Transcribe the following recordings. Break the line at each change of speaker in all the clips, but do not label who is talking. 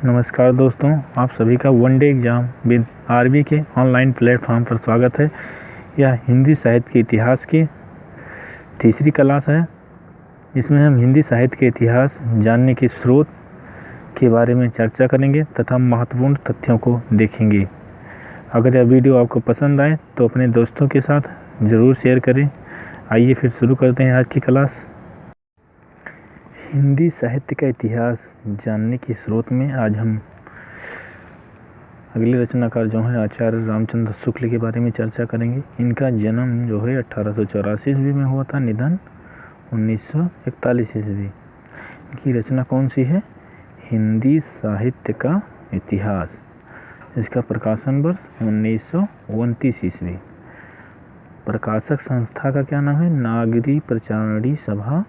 नमस्कार दोस्तों, आप सभी का वनडे एग्जाम विद आरबी के ऑनलाइन प्लेटफॉर्म पर स्वागत है। यह हिंदी साहित्य के इतिहास की तीसरी क्लास है। इसमें हम हिंदी साहित्य के इतिहास जानने के स्रोत के बारे में चर्चा करेंगे तथा महत्वपूर्ण तथ्यों को देखेंगे। अगर यह वीडियो आपको पसंद आए तो अपने दोस्तों के साथ ज़रूर शेयर करें। आइए फिर शुरू करते हैं आज की क्लास। हिंदी साहित्य का इतिहास जानने के स्रोत में आज हम अगले रचनाकार जो हैं आचार्य रामचंद्र शुक्ल के बारे में चर्चा करेंगे। इनका जन्म जो है 1884 ईस्वी में हुआ था, निधन 1941 ईस्वी। इनकी रचना कौन सी है? हिंदी साहित्य का इतिहास। इसका प्रकाशन वर्ष 1929 ईस्वी। प्रकाशक संस्था का क्या नाम है? नागरी प्रचारणी सभा,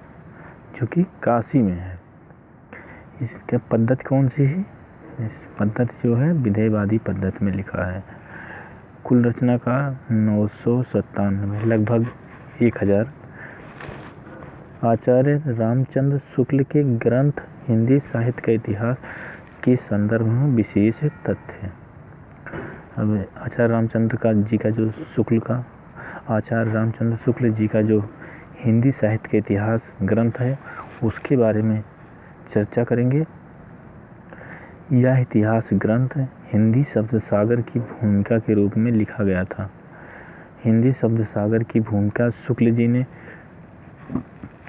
जो कि काशी में है। इसका पद्धति कौन सी है? इस पद्धति जो है विधेयवादी पद्धति में लिखा है। कुल रचना का 997, लगभग 1000। आचार्य रामचंद्र शुक्ल के ग्रंथ हिंदी साहित्य का इतिहास के संदर्भ में विशेष तथ्य है। अब आचार्य रामचंद्र शुक्ल जी का जो हिंदी साहित्य के इतिहास ग्रंथ है उसके बारे में चर्चा करेंगे। यह इतिहास ग्रंथ हिंदी शब्द सागर की भूमिका के रूप में लिखा गया था। हिंदी शब्द सागर की भूमिका शुक्ल जी ने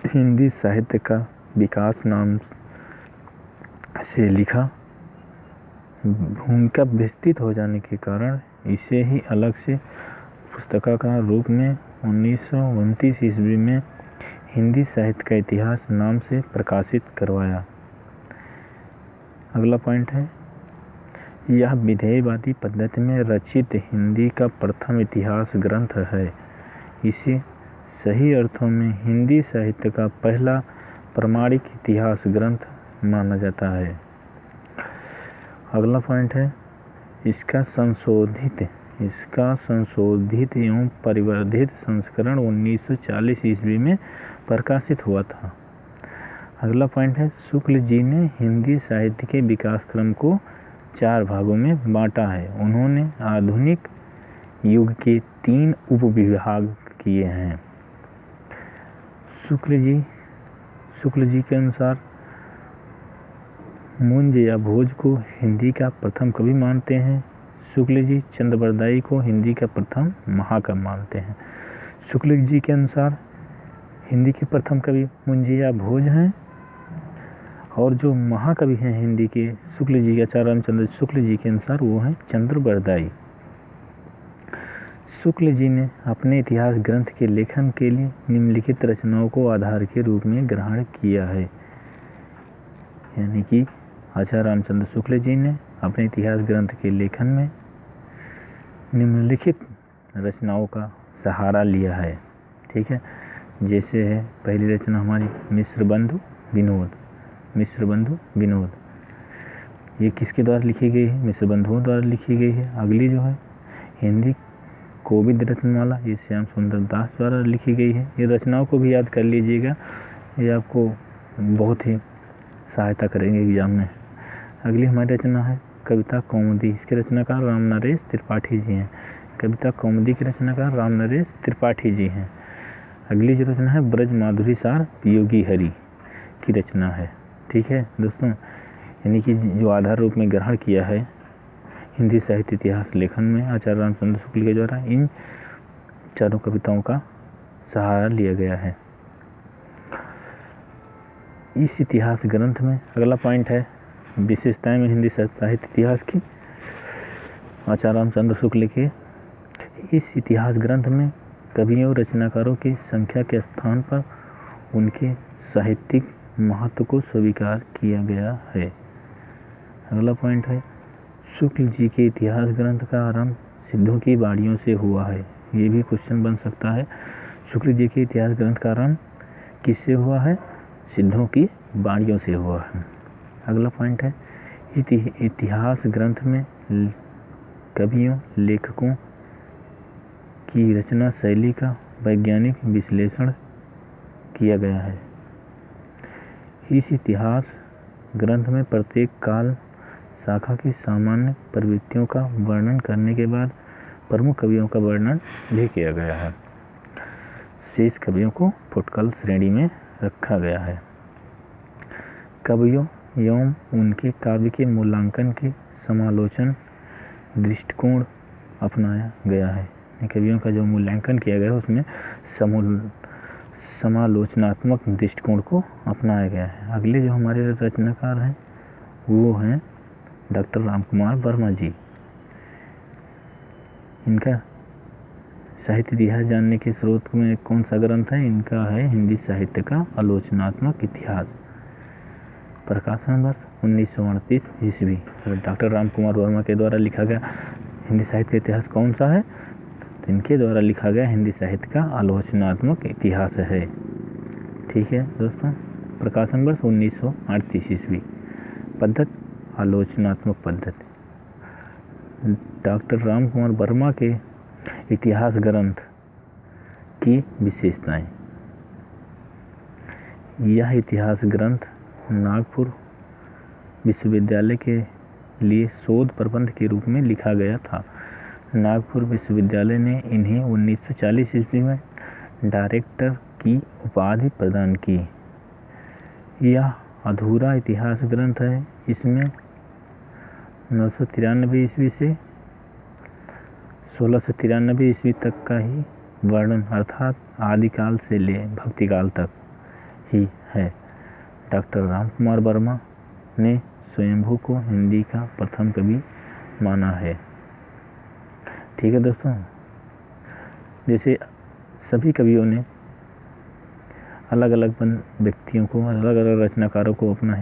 हिंदी साहित्य का विकास नाम से लिखा। भूमिका विस्तृत हो जाने के कारण इसे ही अलग से पुस्तकाकार रूप में 1929 ईस्वी में हिंदी साहित्य का इतिहास नाम से प्रकाशित करवाया। अगला पॉइंट है, यह विधेयवादी पद्धति में रचित हिंदी का प्रथम इतिहास ग्रंथ है। इसे सही अर्थों में हिंदी साहित्य का पहला प्रमाणिक इतिहास ग्रंथ माना जाता है। अगला पॉइंट है, इसका संशोधित एवं परिवर्धित संस्करण 1940 ईस्वी में प्रकाशित हुआ था। अगला पॉइंट है, शुक्ल जी ने हिंदी साहित्य के विकास क्रम को 4 भागों में बांटा है। उन्होंने आधुनिक युग के 3 उपविभाग किए हैं। शुक्ल जी के अनुसार मुंज या भोज को हिंदी का प्रथम कवि मानते हैं। शुक्ल जी चंद्रबरदाई को हिंदी का प्रथम महाकवि मानते हैं। शुक्ल जी के अनुसार हिंदी के प्रथम कवि मुंज या भोज हैं और जो महाकवि हैं हिंदी के शुक्ल जी, आचार्य रामचंद्र शुक्ल जी के अनुसार वो हैं चंद्रबरदाई। शुक्ल जी ने अपने इतिहास ग्रंथ के लेखन के लिए निम्नलिखित रचनाओं को आधार के रूप में ग्रहण किया है। यानी कि आचार्य रामचंद्र शुक्ल जी ने अपने इतिहास ग्रंथ के लेखन में निम्नलिखित रचनाओं का सहारा लिया है। ठीक है, जैसे है पहली रचना हमारी मिश्र बंधु विनोद। ये किसके द्वारा लिखी गई है? मिश्र बंधुओं द्वारा लिखी गई है। अगली जो है हिंदी कोविद रत्नमाला, ये श्याम सुंदर दास द्वारा लिखी गई है। ये रचनाओं को भी याद कर लीजिएगा, ये आपको बहुत ही सहायता करेंगे एग्जाम में। अगली हमारी रचना है कविता कौमुदी। इसके रचनाकार राम नरेश त्रिपाठी जी हैं। कविता कौमुदी के रचनाकार राम नरेश त्रिपाठी जी हैं। अगली जो रचना है ब्रज माधुरी सार योगी हरि की रचना है। ठीक है दोस्तों, यानी कि जो आधार रूप में ग्रहण किया है हिंदी साहित्य इतिहास लेखन में आचार्य रामचंद्र शुक्ल के द्वारा इन 4 कविताओं का सहारा लिया गया है इस इतिहास ग्रंथ में। अगला पॉइंट है विशेषताएं में हिंदी साहित्य इतिहास की। आचार्य रामचंद्र शुक्ल के इस इतिहास ग्रंथ में कवियों और रचनाकारों की संख्या के स्थान पर उनके साहित्यिक महत्व को स्वीकार किया गया है। अगला पॉइंट है शुक्ल जी के इतिहास ग्रंथ का आरंभ सिद्धों की बाड़ियों से हुआ है। ये भी क्वेश्चन बन सकता है। शुक्ल जी के इतिहास ग्रंथ का आरंभ किससे हुआ है? सिद्धों की बाड़ियों से हुआ है। अगला पॉइंट है इतिहास ग्रंथ में कवियों लेखकों की रचना शैली का वैज्ञानिक विश्लेषण किया गया है। इस इतिहास ग्रंथ में प्रत्येक काल शाखा की सामान्य प्रवृत्तियों का वर्णन करने के बाद प्रमुख कवियों का वर्णन भी किया गया है। शेष कवियों को फुटकल श्रेणी में रखा गया है। कवियों एवं उनके काव्य के मूल्यांकन के समालोचन दृष्टिकोण अपनाया गया है। कवियों का जो मूल्यांकन किया गया है उसमें समालोचनात्मक दृष्टिकोण को अपनाया गया है। अगले जो हमारे रचनाकार हैं वो हैं डॉक्टर रामकुमार वर्मा जी। इनका साहित्य इतिहास जानने के स्रोत में कौन सा ग्रंथ है? इनका है हिंदी साहित्य का आलोचनात्मक इतिहास, प्रकाशन वर्ष 1938 ईस्वी। डॉक्टर रामकुमार वर्मा के द्वारा लिखा गया हिंदी साहित्य का इतिहास कौन सा है? तो इनके द्वारा लिखा गया हिंदी साहित्य का आलोचनात्मक इतिहास है। ठीक है दोस्तों, प्रकाशन वर्ष 1938 ईस्वी। पद्धति आलोचनात्मक पद्धति। डॉक्टर रामकुमार वर्मा के इतिहास ग्रंथ की विशेषताएं। यह इतिहास ग्रंथ नागपुर विश्वविद्यालय के लिए शोध प्रबंध के रूप में लिखा गया था। नागपुर विश्वविद्यालय ने इन्हें 1940 ईस्वी में डायरेक्टर की उपाधि प्रदान की। यह अधूरा इतिहास ग्रंथ है। इसमें 993 ईस्वी से 1693 ईस्वी तक का ही वर्णन अर्थात आदिकाल से ले भक्तिकाल तक ही है। डॉक्टर रामकुमार वर्मा ने स्वयंभू को हिंदी का प्रथम कवि माना है। ठीक है दोस्तों, जैसे सभी कवियों ने अलग अलग व्यक्तियों को, अलग अलग रचनाकारों को अपना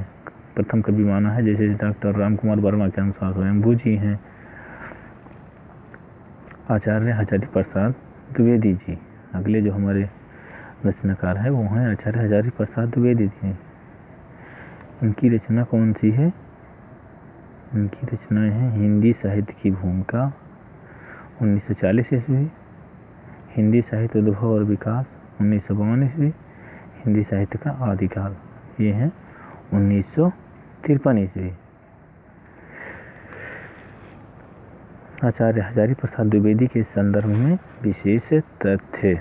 प्रथम कवि माना है। जैसे डॉक्टर रामकुमार वर्मा के अनुसार स्वयंभू जी हैं, आचार्य हजारी प्रसाद द्विवेदी जी। अगले जो हमारे रचनाकार है वो हैं आचार्य हजारी प्रसाद द्विवेदी जी। इनकी रचना कौन सी है? इनकी रचनाएं हैं हिंदी साहित्य की भूमिका 1940 ईस्वी, हिंदी साहित्य उद्भव और विकास 1952 ईस्वी, हिंदी साहित्य का आदिकाल ये है 1953 ईस्वी। आचार्य हजारी प्रसाद द्विवेदी के संदर्भ में विशेष तथ्य।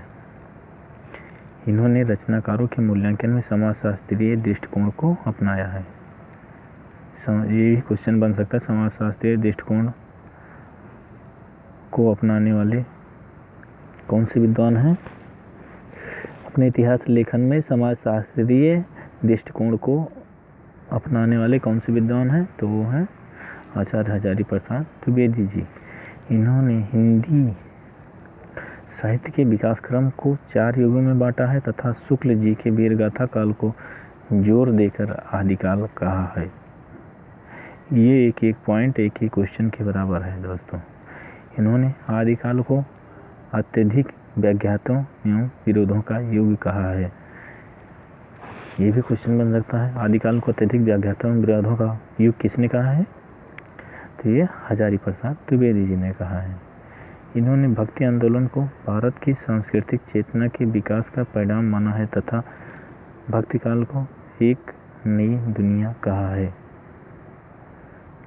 इन्होंने रचनाकारों के मूल्यांकन में समाजशास्त्रीय दृष्टिकोण को अपनाया है। ये क्वेश्चन बन सकता है, समाजशास्त्रीय दृष्टिकोण को अपनाने वाले कौन से विद्वान हैं? अपने इतिहास लेखन में समाजशास्त्रीय दृष्टिकोण को अपनाने वाले कौन से विद्वान हैं? तो वो हैं आचार्य हजारी प्रसाद द्विवेदी जी। इन्होंने हिंदी साहित्य के विकास क्रम को 4 युगों में बांटा है तथा शुक्ल जी के वीरगाथा काल को जोर देकर आदिकाल कहा है। ये एक पॉइंट एक ही क्वेश्चन के बराबर है दोस्तों। इन्होंने आदिकाल को अत्यधिक व्याघातों एवं विरोधों का युग कहा है। ये भी क्वेश्चन बन सकता है, आदिकाल को अत्यधिक व्याघातों एवं विरोधों का युग किसने कहा है? तो ये हजारी प्रसाद द्विवेदी जी ने कहा है। इन्होंने भक्ति आंदोलन को भारत की सांस्कृतिक चेतना के विकास का परिणाम माना है तथा भक्तिकाल को एक नई दुनिया कहा है।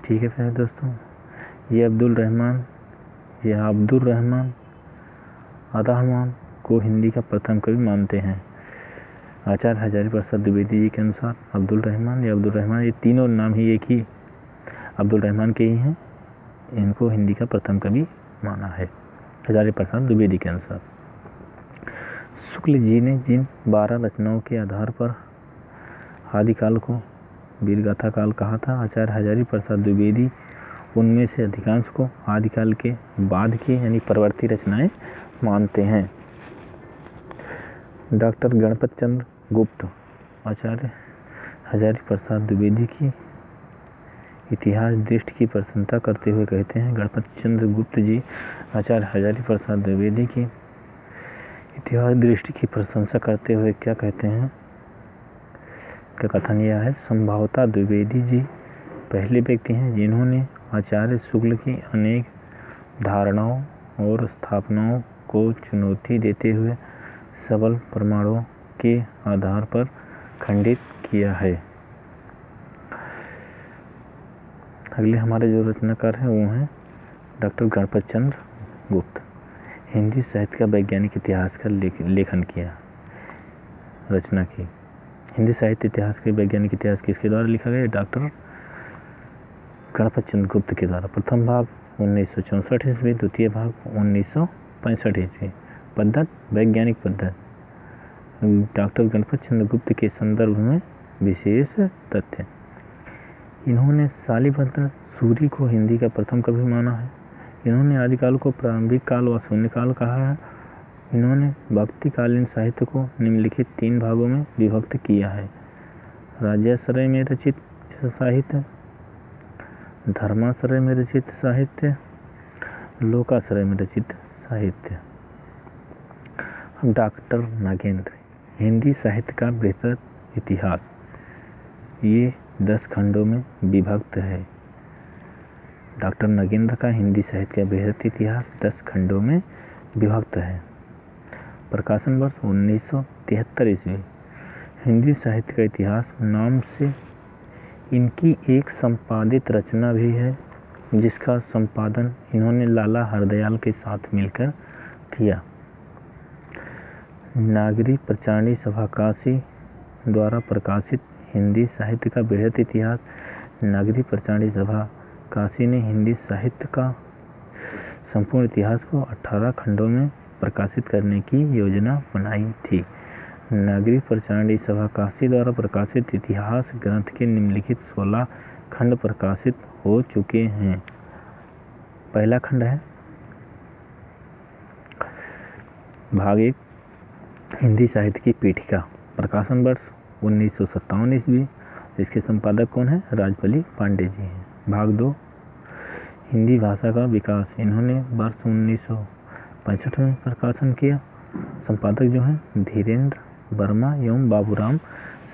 ठीक है फिर दोस्तों, ये अब्दुल रहमान अदाहमान को हिंदी का प्रथम कवि मानते हैं। आचार्य हजारी प्रसाद द्विवेदी जी के अनुसार अब्दुल रहमान ये तीनों नाम ही एक ही अब्दुल रहमान के ही हैं। इनको हिंदी का प्रथम कवि माना है हजारी प्रसाद द्विवेदी के अनुसार। शुक्ल जी ने जिन 12 रचनाओं के आधार पर आदिकाल को वीरगाथा काल कहा था, आचार्य हजारी प्रसाद द्विवेदी उनमें से अधिकांश को आदिकाल के बाद की यानी परवर्ती रचनाएं मानते हैं। डॉक्टर गणपत चंद्र गुप्त आचार्य हजारी प्रसाद द्विवेदी की इतिहास दृष्टि की प्रशंसा करते हुए कहते हैं, गणपत चंद्र गुप्त जी आचार्य हजारी प्रसाद द्विवेदी की इतिहास दृष्टि की प्रशंसा करते हुए क्या कहते हैं? का कथन यह है, संभवतः द्विवेदी जी पहले व्यक्ति हैं जिन्होंने आचार्य शुक्ल की अनेक धारणाओं और स्थापनाओं को चुनौती देते हुए सबल प्रमाणों के आधार पर खंडित किया है। अगले हमारे जो रचनाकार हैं वो हैं डॉक्टर गणपत चंद्र गुप्त। हिंदी साहित्य का वैज्ञानिक इतिहास का लेखन किया, रचना की। हिंदी साहित्य इतिहास के वैज्ञानिक इतिहास किसके द्वारा लिखा गया? डॉक्टर गणपत चंद्र गुप्त के द्वारा। प्रथम भाग 1964 ईस्वी, द्वितीय भाग 1965 ईस्वी। पद्धत वैज्ञानिक पद्धत। डॉक्टर गणपत चंद्र गुप्त के संदर्भ में विशेष तथ्य। इन्होंने शालीभद्र सूरी को हिंदी का प्रथम कवि माना है। इन्होंने आदिकाल को प्रारंभिक काल व शून्यकाल कहा है। इन्होंने भक्तिकालीन साहित्य को निम्नलिखित 3 भागों में विभक्त किया है: राजाश्रय में रचित साहित्य, धर्माश्रय में रचित साहित्य, लोकाश्रय में रचित साहित्य। डॉक्टर नागेंद्र, हिंदी साहित्य का बृहत इतिहास, ये 10 खंडों में विभक्त है। डॉक्टर नागेंद्र का हिंदी साहित्य का बृहत इतिहास 10 खंडों में विभक्त है। प्रकाशन वर्ष 1973 ईस्वी। हिंदी साहित्य का इतिहास नाम से इनकी एक संपादित रचना भी है, जिसका संपादन इन्होंने लाला हरदयाल के साथ मिलकर किया। नागरी प्रचारणी सभा काशी द्वारा प्रकाशित हिंदी साहित्य का बृहत इतिहास। नागरी प्रचारणी सभा काशी ने हिंदी साहित्य का संपूर्ण इतिहास को 18 खंडों में प्रकाशित करने की योजना बनाई थी। नागरी प्रचारणी सभा काशी द्वारा प्रकाशित इतिहास ग्रंथ के निम्नलिखित 16 खंड प्रकाशित हो चुके हैं। पहला खंड है भाग 1, हिंदी साहित्य की पीठिका। प्रकाशन वर्ष 1957 ईस्वी। इसके संपादक कौन है? राजपली पांडे जी हैं। भाग 2, हिंदी भाषा का विकास। इन्होंने वर्ष 1965 में प्रकाशन किया। संपादक जो हैं धीरेन्द्र वर्मा एवं बाबूराम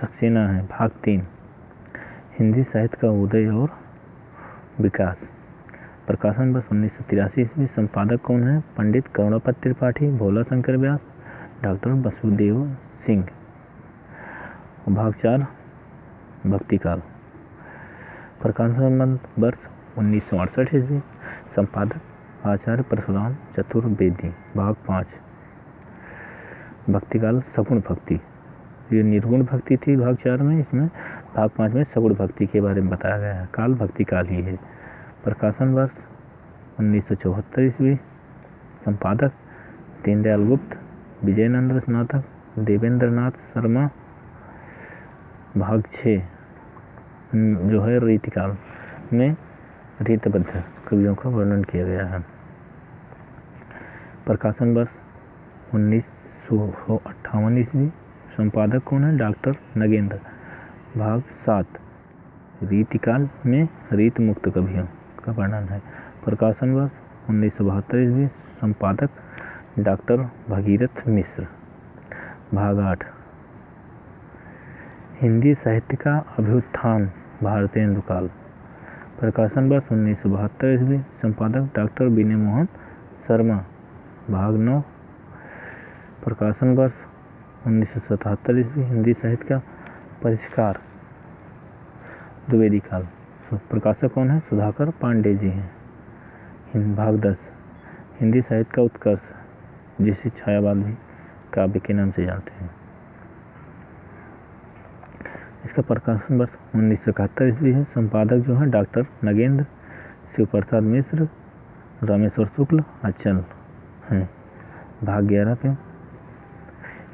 सक्सेना हैं। भाग 3, हिंदी साहित्य का उदय और विकास। प्रकाशन वर्ष 1983 ईस्वी। संपादक कौन है? पंडित करुणापत त्रिपाठी, भोला शंकर व्यास, डॉक्टर वसुदेव सिंह। भाग 4, भक्तिकाल। प्रकाशन वर्ष 1968 ईस्वी। संपादक आचार्य परशुराम चतुर्वेदी। भाग 5, भक्तिकाल सगुण भक्ति। ये निर्गुण भक्ति थी भाग 4 में, इसमें भाग 5 में सगुण भक्ति के बारे में बताया गया है। काल भक्तिकाल ही है। प्रकाशन वर्ष 1974 ईस्वी। संपादक दीनदयाल गुप्त, विजयनंद्र स्नातक, देवेंद्र नाथ शर्मा। भाग 6 जो है रीतिकाल में रीतबद्ध कवियों का वर्णन किया गया है। प्रकाशन वर्ष 1958 ईस्वी। संपादक कौन है? डॉक्टर नगेंद्र। भाग 7, रीतिकाल में रीत मुक्त कवियों का वर्णन है। प्रकाशन वर्ष 1972 ईस्वी। संपादक डॉक्टर भगीरथ मिश्र। भाग 8, हिंदी साहित्य का अभ्युत्थान भारतेंदु काल। प्रकाशन वर्ष 1972 ईस्वी। संपादक डॉक्टर विनय मोहन शर्मा। भाग 9, प्रकाशन वर्ष 1977 ईस्वी। हिंदी साहित्य का परिष्कार द्विवेदी काल। प्रकाशक कौन है? सुधाकर पांडे जी हैं। भाग 10, हिंदी साहित्य का उत्कर्ष, जिसे छायावाद भी काव्य के नाम से जानते हैं। इसका प्रकाशन वर्ष 1971 ईस्वी है। संपादक जो है डॉक्टर नगेंद्र, शिव प्रसाद मिश्र, रामेश्वर शुक्ल, अचल हैं। भाग 11 पे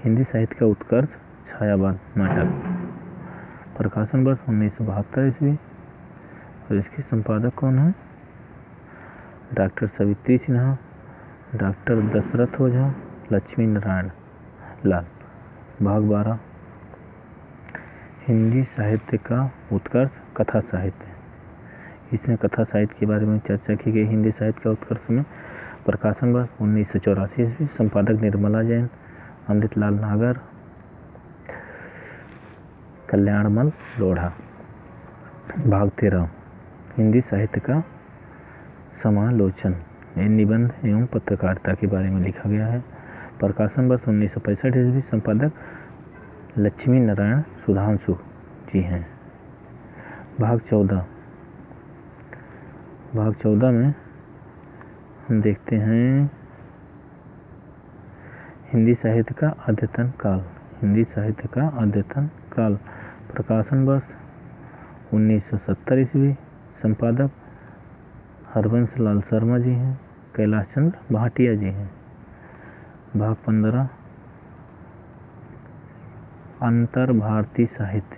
हिंदी साहित्य का उत्कर्ष, छायावाद नाटक। प्रकाशन वर्ष 1972 ईस्वी। और इसके संपादक कौन है? डॉक्टर सवित्री सिन्हा, डॉक्टर दशरथ ओझा, लक्ष्मी नारायण लाल। भाग 12, हिंदी साहित्य का उत्कर्ष, कथा साहित्य। इसमें कथा साहित्य के बारे में चर्चा की गई। हिंदी साहित्य का उत्कर्ष में प्रकाशन वर्ष 1984 ईस्वी। संपादक निर्मला जैन, अमृतलाल नागर, कल्याणमल लोढ़ा। भाग 13, हिंदी साहित्य का समालोचन, निबंध एवं पत्रकारिता के बारे में लिखा गया है। प्रकाशन वर्ष 1965 ईस्वी। संपादक लक्ष्मी नारायण सुधांशु जी हैं। भाग 14, भाग 14 में हम देखते हैं हिंदी साहित्य का अद्यतन काल। हिंदी साहित्य का अद्यतन काल, प्रकाशन वर्ष 1970 ईस्वी। संपादक हरबंश लाल शर्मा जी हैं, कैलाश चंद्र भाटिया जी हैं। भाग 15 अंतर भारतीय साहित्य,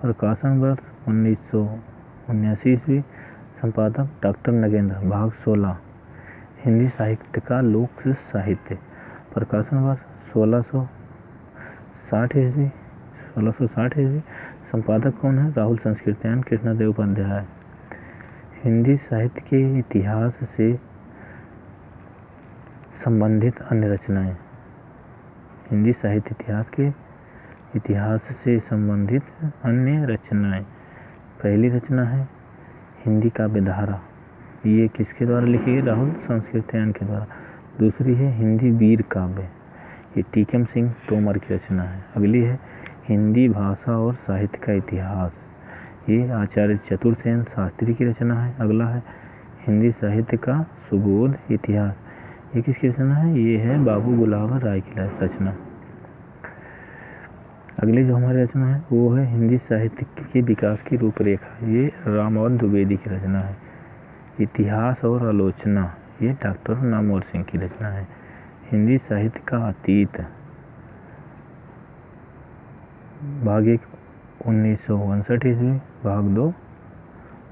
प्रकाशन वर्ष 1979 ईस्वी। संपादक डॉक्टर नगेंद्र। भाग 16 हिंदी साहित्य का लोक साहित्य, प्रकाशन वर्ष 1660 ईस्वी। संपादक कौन है? राहुल संस्कृत्यायन कृष्णदेव उपाध्याय। हिंदी साहित्य के इतिहास से संबंधित अन्य रचनाएं। हिंदी साहित्य इतिहास से संबंधित अन्य रचनाएं। पहली रचना है हिंदी काव्यधारा, ये किसके द्वारा लिखी गई? राहुल संस्कृत्यायन के द्वारा। दूसरी है हिंदी वीर काव्य, ये टीकम सिंह तोमर की रचना है। अगली है हिंदी भाषा और साहित्य का इतिहास, ये आचार्य चतुरसेन शास्त्री की रचना है। अगला है हिंदी साहित्य का सुबोध इतिहास, ये किसकी रचना है? ये है बाबू गुलाब राय की रचना। अगली जो हमारी रचना है वो है हिंदी साहित्य के विकास की रूपरेखा, ये रामावत द्विवेदी की रचना है। इतिहास और आलोचना, ये डॉक्टर नामवर सिंह की रचना है। हिंदी साहित्य का अतीत, भाग 1 1959 ईस्वी। भाग 2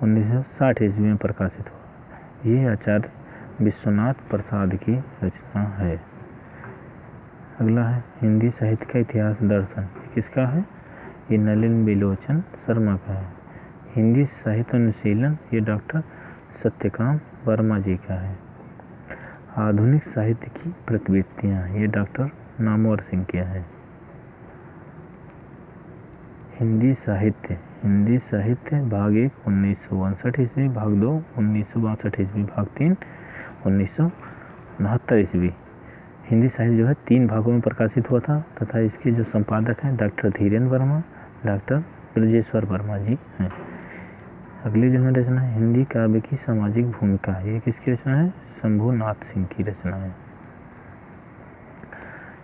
1960 ईस्वी में प्रकाशित हुआ। ये आचार्य विश्वनाथ प्रसाद की रचना है। अगला है हिंदी साहित्य का इतिहास दर्शन, किसका है? ये नलिन बिलोचन शर्मा का है। हिंदी साहित्य अनुशीलन, ये डॉक्टर सत्यकाम वर्मा जी का है। आधुनिक साहित्य की प्रवृत्तियाँ, ये डॉक्टर नामवर सिंह का है। हिंदी साहित्य भाग 1 1959 ईस्वी। भाग 2 1962 ईस्वी। भाग 3 1969 ईस्वी। हिंदी साहित्य जो है 3 भागों में प्रकाशित हुआ था तथा इसके जो संपादक हैं डॉक्टर धीरेन्द्र वर्मा, डॉक्टर ब्रजेश्वर वर्मा जी हैं। अगली जो है रचना है हिंदी काव्य की सामाजिक भूमिका, ये किसकी रचना है? शंभुनाथ सिंह की रचना है।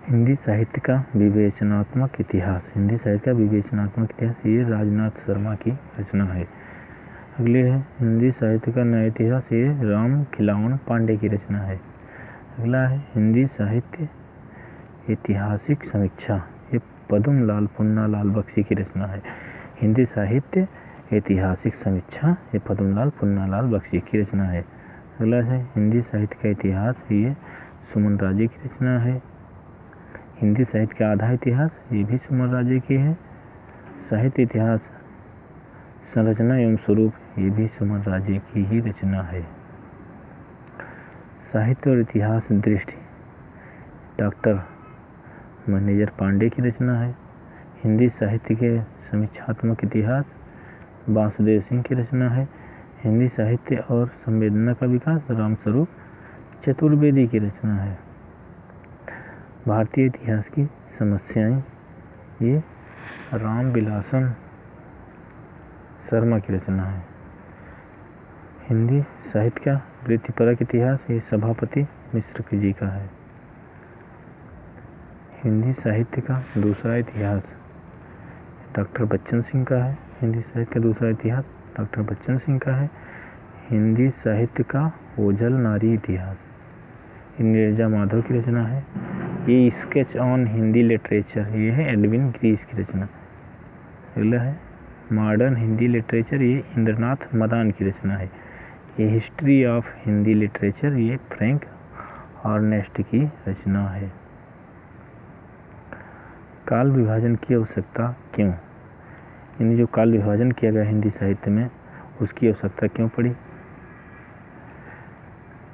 हिंदी साहित्य का विवेचनात्मक इतिहास, हिंदी साहित्य का विवेचनात्मक इतिहास, ये राजनाथ शर्मा की रचना है। अगली है हिंदी साहित्य का नया इतिहास, ये राम खिलावन पांडे की रचना है। अगला है हिंदी साहित्य ऐतिहासिक समीक्षा, ये पद्म लाल पुन्नालाल बख्शी की रचना है। हिंदी साहित्य ऐतिहासिक समीक्षा, ये पद्म लाल पुन्नालाल बख्शी की रचना है। अगला है हिंदी साहित्य का इतिहास, ये सुमन राजे की रचना है। हिंदी साहित्य का आधा इतिहास, ये भी सुमन राजे की है। साहित्य इतिहास संरचना एवं स्वरूप, ये भी सुमन राजे की ही रचना है। साहित्य और इतिहास दृष्टि, डॉक्टर मैनेजर पांडे की रचना है। हिंदी साहित्य के समीक्षात्मक इतिहास, वासुदेव सिंह की रचना है। हिंदी साहित्य और संवेदना का विकास, रामस्वरूप चतुर्वेदी की रचना है। भारतीय इतिहास की समस्याएं, ये रामविलासन शर्मा की रचना है। हिंदी साहित्य का वृत्तिपरक इतिहास, ये सभापति मिश्र जी का है। हिंदी साहित्य का दूसरा इतिहास डॉक्टर बच्चन सिंह का है। हिंदी साहित्य का दूसरा इतिहास डॉक्टर बच्चन सिंह का है। हिंदी साहित्य का ओझल नारी इतिहास, नीरजा माधव की रचना है। ये स्केच ऑन हिंदी लिटरेचर, ये है एडविन ग्रीस की रचना। अगला है मॉडर्न हिंदी लिटरेचर, ये इंद्रनाथ मदान की रचना है। ये हिस्ट्री ऑफ हिंदी लिटरेचर, ये फ्रैंक हॉर्नेस्ट की रचना है। काल विभाजन की आवश्यकता क्यों? यानी जो काल विभाजन किया गया हिंदी साहित्य में, उसकी आवश्यकता क्यों पड़ी?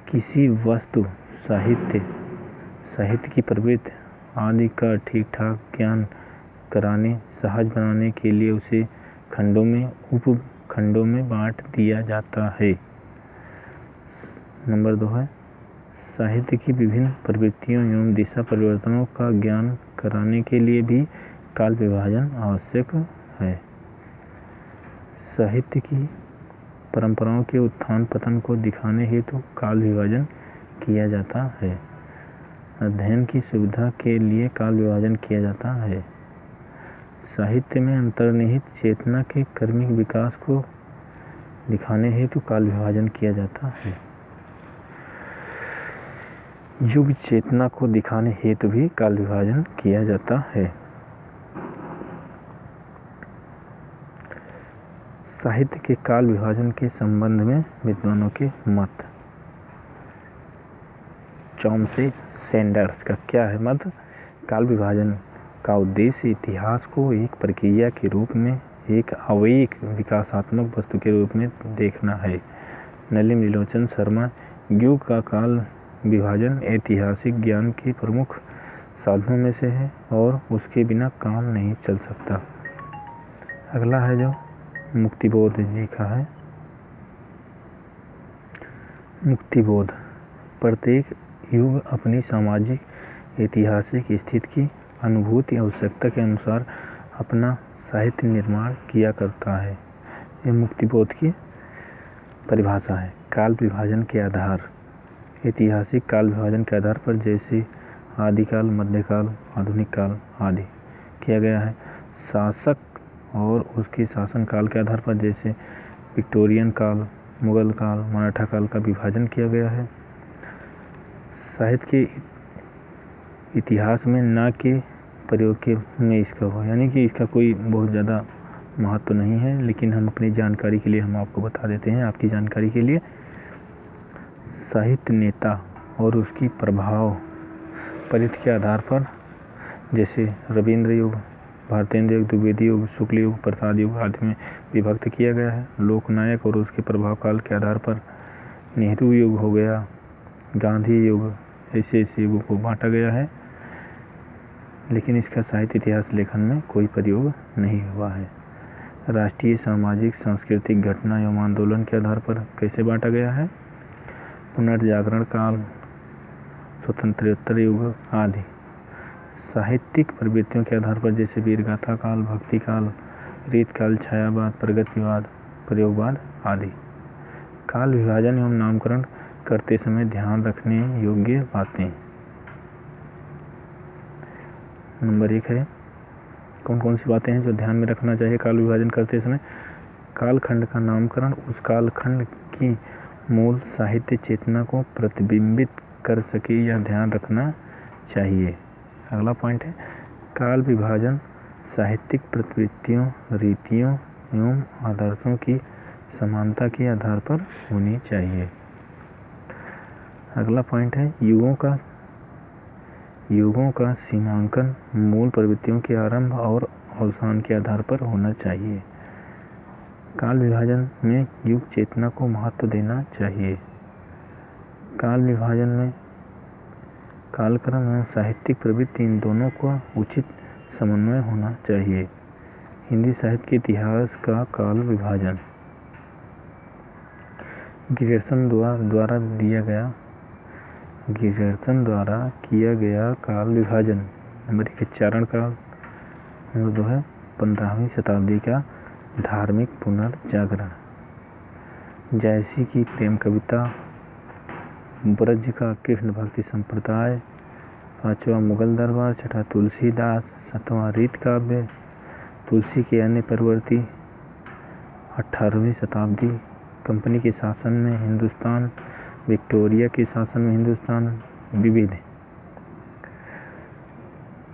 किसी वस्तु साहित्य की प्रवृत्ति आदि का ठीक ठाक ज्ञान कराने, सहज बनाने के लिए उसे खंडों में उपखंडों में बांट दिया जाता है। नंबर 2 है साहित्य की विभिन्न प्रवृत्तियों एवं दिशा परिवर्तनों का ज्ञान कराने के लिए भी काल विभाजन आवश्यक है। साहित्य की परंपराओं के उत्थान पतन को दिखाने हेतु काल विभाजन किया जाता है। अध्ययन की सुविधा के लिए काल विभाजन किया जाता है। साहित्य में अंतर्निहित चेतना के कर्मिक विकास को दिखाने हेतु काल विभाजन किया जाता है। युग चेतना को दिखाने हेतु भी काल विभाजन किया जाता है। साहित्य के काल विभाजन के संबंध में विद्वानों के मत। चॉम्स्की सैंडर्स का क्या है मत? काल विभाजन का उद्देश्य इतिहास को एक प्रक्रिया के रूप में, एक अवयविक विकासात्मक वस्तु के रूप में देखना है। नलिनी लोचन शर्मा, युग का काल विभाजन ऐतिहासिक ज्ञान के प्रमुख साधनों में से है और उसके बिना काम नहीं चल सकता। अगला है जो मुक्तिबोध जी का है। मुक्तिबोध, प्रत्येक युग अपनी सामाजिक ऐतिहासिक स्थिति की अनुभूति आवश्यकता के अनुसार अपना साहित्य निर्माण किया करता है। यह मुक्तिबोध की परिभाषा है। काल विभाजन के आधार, ऐतिहासिक काल विभाजन के आधार पर जैसे आदिकाल, मध्यकाल, आधुनिक काल आदि किया गया है। शासक और उसके शासन काल के आधार पर जैसे विक्टोरियन काल, मुगल काल, मराठा काल का विभाजन किया गया है। साहित्य के इतिहास में न के प्रयोग के में इसका हो, यानी कि इसका कोई बहुत ज़्यादा महत्व नहीं है, लेकिन हम अपनी जानकारी के लिए हम आपको बता देते हैं, आपकी जानकारी के लिए। साहित्य नेता और उसकी प्रभाव परिधि के आधार पर जैसे रविंद्र युग, भारतेंद्र युग, द्विवेदी युग, शुक्ल युग, प्रसाद युग आदि में विभक्त किया गया है। लोकनायक और उसके प्रभाव काल के आधार पर नेहरू युग हो गया, गांधी युग, ऐसे युगों को बांटा गया है, लेकिन इसका साहित्य इतिहास लेखन में कोई प्रयोग नहीं हुआ है। राष्ट्रीय, सामाजिक, सांस्कृतिक घटना एवं आंदोलन के आधार पर कैसे बांटा गया है? पुनर्जागरण काल, स्वतंत्रोत्तर युग आदि। साहित्यिक प्रवृत्तियों के आधार पर जैसे वीरगाथा काल, भक्ति काल, रीत काल, छायावाद, प्रगतिवाद, प्रयोगवाद आदि। काल विभाजन एवं नामकरण करते समय ध्यान रखने योग्य बातें। नंबर 1 है, कौन कौन सी बातें हैं जो ध्यान में रखना चाहिए काल विभाजन करते समय? कालखंड का नामकरण उस कालखंड की मूल साहित्य चेतना को प्रतिबिंबित कर सके यह ध्यान रखना चाहिए। अगला पॉइंट है, काल विभाजन साहित्यिक प्रवृत्तियों, रीतियों एवं आदर्शों की समानता के आधार पर होनी चाहिए। अगला पॉइंट है, युगों का सीमांकन मूल प्रवृत्तियों के आरंभ और अवसान के आधार पर होना चाहिए। काल विभाजन में युग चेतना को महत्व देना चाहिए। काल विभाजन में कालक्रम एवं साहित्यिक प्रवृत्ति इन दोनों का उचित समन्वय होना चाहिए। हिंदी साहित्य के इतिहास का काल विभाजन गियर्सन द्वारा किया गया काल विभाजन। नंबर 1 चारण काल। नंबर 2 है 15वीं शताब्दी का धार्मिक पुनर्जागरण, जैसी की प्रेम कविता, ब्रज का कृष्ण भक्ति संप्रदाय, 5वां मुगल दरबार, 6ठा तुलसीदास, 7वां रीत काव्य, तुलसी के अन्य प्रवृत्ति, 18वीं शताब्दी कंपनी के शासन में हिंदुस्तान, विक्टोरिया के शासन में हिंदुस्तान, विविध।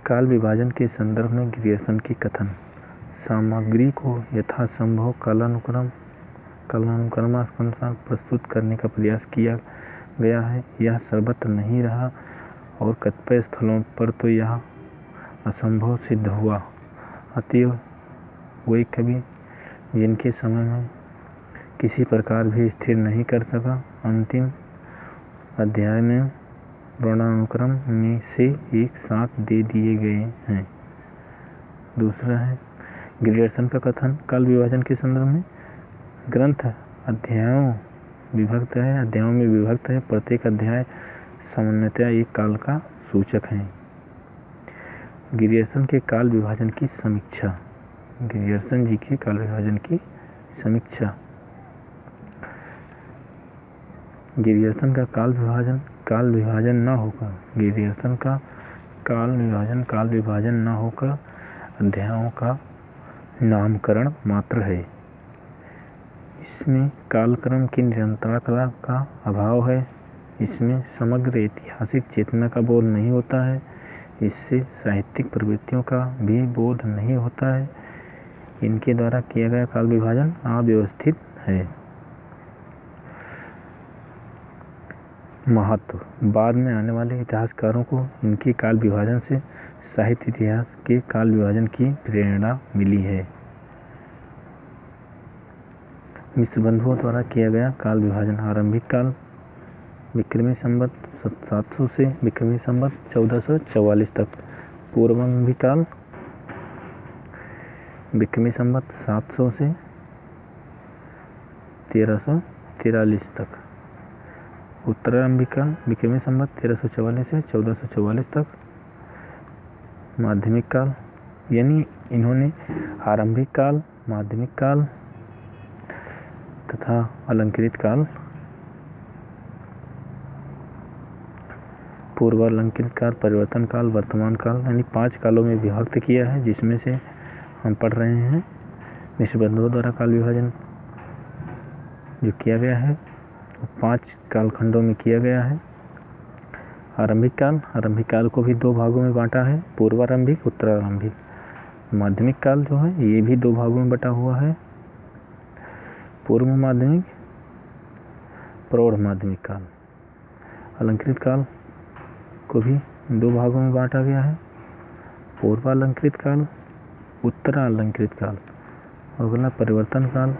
काल विभाजन के संदर्भ में ग्रियर्सन की कथन, सामग्री को यथासंभव कालानुक्रमानुसार प्रस्तुत करने का प्रयास किया गया है। यह सर्वत्र नहीं रहा और कतिपय स्थलों पर तो यह असंभव सिद्ध हुआ। अतएव वे कवि जिनके समय में किसी प्रकार भी स्थिर नहीं कर सका, अंतिम अध्याय में वर्णानुक्रम में से एक साथ दे दिए गए हैं। दूसरा है ग्रियर्सन का कथन, काल विभाजन के संदर्भ में ग्रंथ अध्यायों में विभक्त है। प्रत्येक अध्याय सामान्यतया एक काल का सूचक है। ग्रियर्सन के काल विभाजन की समीक्षा, ग्रियर्सन जी के काल विभाजन की समीक्षा। गिरियर्सन का काल विभाजन न होकर गिरियर्सन का काल विभाजन न होकर अध्यायों का नामकरण मात्र है। इसमें कालक्रम की निरंतरता का अभाव है। इसमें समग्र ऐतिहासिक चेतना का बोध नहीं होता है। इससे साहित्यिक प्रवृत्तियों का भी बोध नहीं होता है। इनके द्वारा किया गया काल विभाजन अव्यवस्थित है। महत्व: बाद में आने वाले इतिहासकारों को इनके काल विभाजन से साहित्य इतिहास के काल विभाजन की प्रेरणा मिली है। मिश्र बंधुओं द्वारा किया गया काल विभाजन: आरंभिक काल विक्रमी संवत 700 से विक्रमी संवत 1444 तक। पूर्वारंभिक काल विक्रमी संवत 700 से 1343 तक। उत्तरारंभिक काल विक्रमी संवत 1344 से 1444 तक। माध्यमिक काल, यानी इन्होंने आरंभिक काल, माध्यमिक काल तथा अलंकृत काल, पूर्वालंकृत काल, परिवर्तन काल, वर्तमान काल, यानी 5 कालों में विभक्त किया है, जिसमें से हम पढ़ रहे हैं मिश्र बंधुओं द्वारा काल विभाजन जो किया गया है वो 5 कालखंडों में किया गया है। आरंभिक काल को भी 2 भागों में बांटा है, पूर्वारंभिक, उत्तरारंभिक। माध्यमिक काल जो है ये भी 2 भागों में बटा हुआ है, पूर्व माध्यमिक, प्रौढ़ माध्यमिक काल। अलंकृत काल को भी 2 भागों में बांटा गया है, पूर्वालंकृत काल, उत्तरालंकृत काल। और अगला परिवर्तन काल,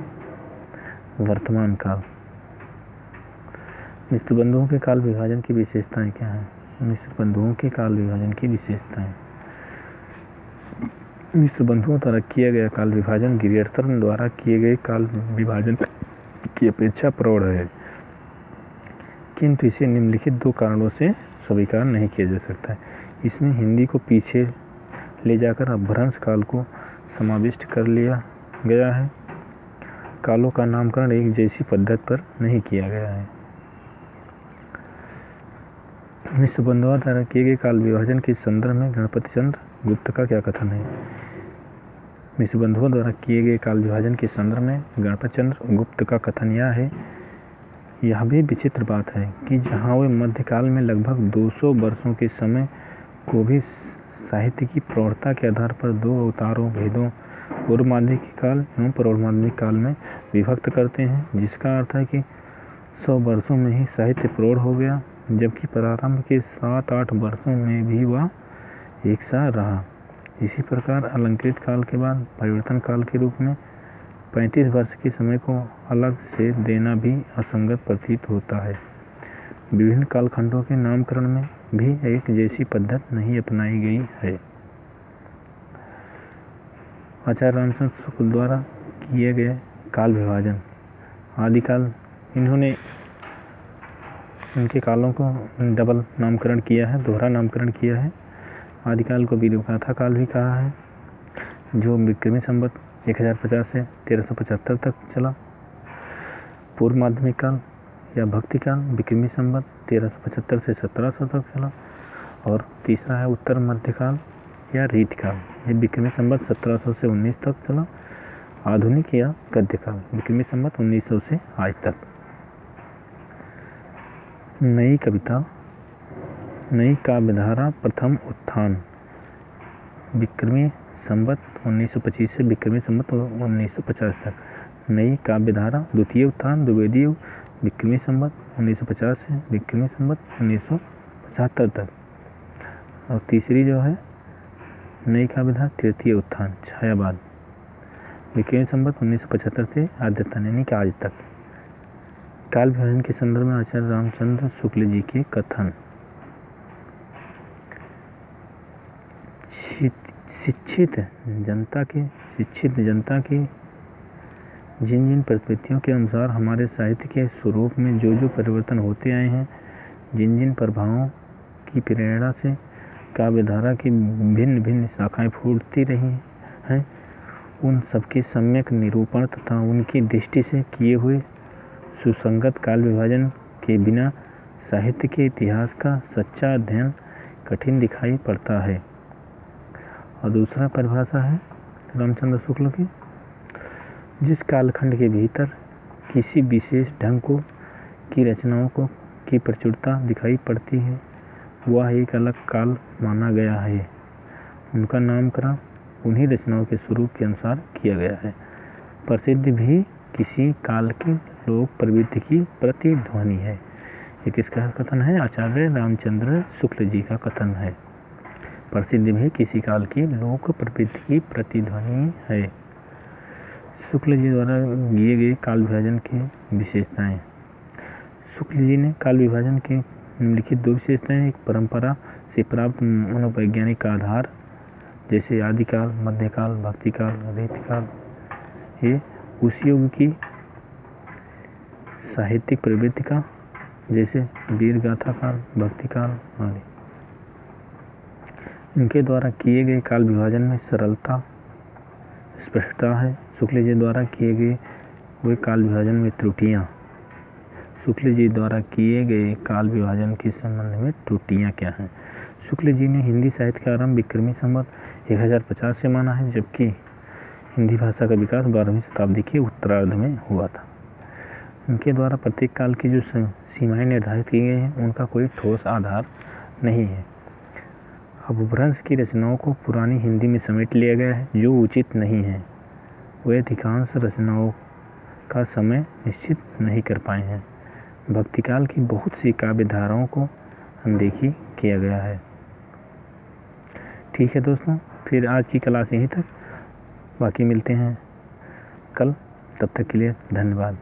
वर्तमान काल। मिश्र बंधुओं के काल विभाजन की विशेषताएं क्या हैं? मिश्र बंधुओं के काल विभाजन की विशेषताएं: मिश्र बंधुओं द्वारा किया गया काल विभाजन गिरियर्सन द्वारा किए गए काल विभाजन की अपेक्षा प्रौढ़ है, किंतु इसे निम्नलिखित 2 कारणों से स्वीकार नहीं किया जा सकता है। इसमें हिंदी को पीछे ले जाकर अपभ्रंश काल को समाविष्ट कर लिया गया है। कालों का नामकरण एक जैसी पद्धति पर नहीं किया गया है। मिश्र बंधुओं द्वारा किए गए काल विभाजन के संदर्भ में गणपति चंद्र गुप्त का क्या कथन है? मिश्र बंधुओं द्वारा किए गए काल विभाजन के संदर्भ में गणपति चंद्र गुप्त का कथन यह है: यह भी विचित्र बात है कि जहाँ वे मध्यकाल में लगभग 200 वर्षों के समय को भी साहित्य की प्रौढ़ता के आधार पर 2 अवतारों भेदों पूर्व माध्यमिक काल एवं प्रौढ़ माध्यमिक काल में विभक्त करते हैं, जिसका अर्थ है कि 100 वर्षों में ही साहित्य प्रौढ़ हो गया, जबकि प्रारंभ के 7-8 वर्षों में भी वह एक सा रहा। इसी प्रकार अलंकृत काल के बाद परिवर्तन काल के रूप में 35 वर्ष के समय को अलग से देना भी असंगत प्रतीत होता है। विभिन्न कालखंडों के नामकरण में भी एक जैसी पद्धति नहीं अपनाई गई है। आचार्य रामचंद्र शुक्ल द्वारा किए गए काल विभाजन आदिकाल, इन्होंने इनके कालों को डबल नामकरण किया है, दोहरा नामकरण किया है। आदिकाल को वीरगाथा काल भी कहा है, जो विक्रमी संवत 1050 से 1375 तक चला। पूर्व माध्यमिक काल या भक्ति काल विक्रमी संवत 1375 से 1700 तक चला। और तीसरा है उत्तर मध्यकाल या रीतिकाल, ये विक्रमी संवत 1700 से 19 तक चला। आधुनिक या गद्यकाल विक्रमी संवत 1900 से आज तक। नई कविता, नई काव्यधारा प्रथम उत्थान विक्रमी संवत 1925 से विक्रमी संवत 1950 तक। नई काव्यधारा द्वितीय उत्थान द्विवेदी युग विक्रमी संवत 1950 से विक्रमी संवत 1975 तक। और तीसरी जो है नई काव्यधारा तृतीय उत्थान छायावाद विक्रमी संवत 1975 से आद्यतन, यानी कि आज तक। काल विभाजन के संदर्भ में आचार्य रामचंद्र शुक्ल जी के कथन: शिक्षित जनता के जिन जिन परिस्थितियों के अनुसार हमारे साहित्य के स्वरूप में जो जो परिवर्तन होते आए हैं, जिन जिन प्रभावों की प्रेरणा से काव्यधारा की भिन्न भिन्न शाखाएं फूटती रही हैं, उन सबके सम्यक निरूपण तथा उनकी दृष्टि से किए हुए सुसंगत काल विभाजन के बिना साहित्य के इतिहास का सच्चा अध्ययन कठिन दिखाई पड़ता है। और दूसरा परिभाषा है रामचंद्र शुक्ल की, जिस कालखंड के भीतर किसी विशेष ढंग की रचनाओं की प्रचुरता दिखाई पड़ती है वह एक अलग काल माना गया है। उनका नामकरण उन्हीं रचनाओं के स्वरूप के अनुसार किया गया है। प्रसिद्ध भी किसी काल की लोक प्रवृत्ति की प्रतिध्वनि है। ये किसका कथन है? आचार्य रामचंद्र शुक्ल जी का कथन है। प्रसिद्ध भी किसी काल की लोक प्रवृत्ति की प्रतिध्वनि है। शुक्ल जी द्वारा दिए गए काल विभाजन की विशेषताएं। शुक्ल जी ने काल विभाजन की निम्नलिखित 2 विशेषताएं, एक परंपरा से प्राप्त मनोवैज्ञानिक आधार जैसे आदिकाल, मध्यकाल, भक्तिकाल, रीतिकाल, ये उस युग की साहित्यिक प्रवृत्ति का जैसे वीर गाथा काल, भक्ति काल आदि। इनके द्वारा किए गए काल विभाजन में सरलता, स्पष्टता है। शुक्ल जी द्वारा किए गए हुए काल विभाजन में त्रुटियां। शुक्ल जी द्वारा किए गए काल विभाजन के संबंध में त्रुटियां क्या हैं? शुक्ल जी ने हिंदी साहित्य का आरंभ विक्रमी संवत 1050 से माना है, जबकि हिंदी भाषा का विकास 12वीं शताब्दी के उत्तरार्ध में हुआ था। उनके द्वारा प्रत्येक काल की जो सीमाएं निर्धारित की गई हैं उनका कोई ठोस आधार नहीं है। अपभ्रंश की रचनाओं को पुरानी हिंदी में समेट लिया गया है, जो उचित नहीं है। वे अधिकांश रचनाओं का समय निश्चित नहीं कर पाए हैं। भक्तिकाल की बहुत सी काव्य धाराओं को अनदेखी किया गया है। ठीक है दोस्तों, फिर आज की क्लास यहीं तक, बाकी मिलते हैं कल। तब तक के लिए धन्यवाद।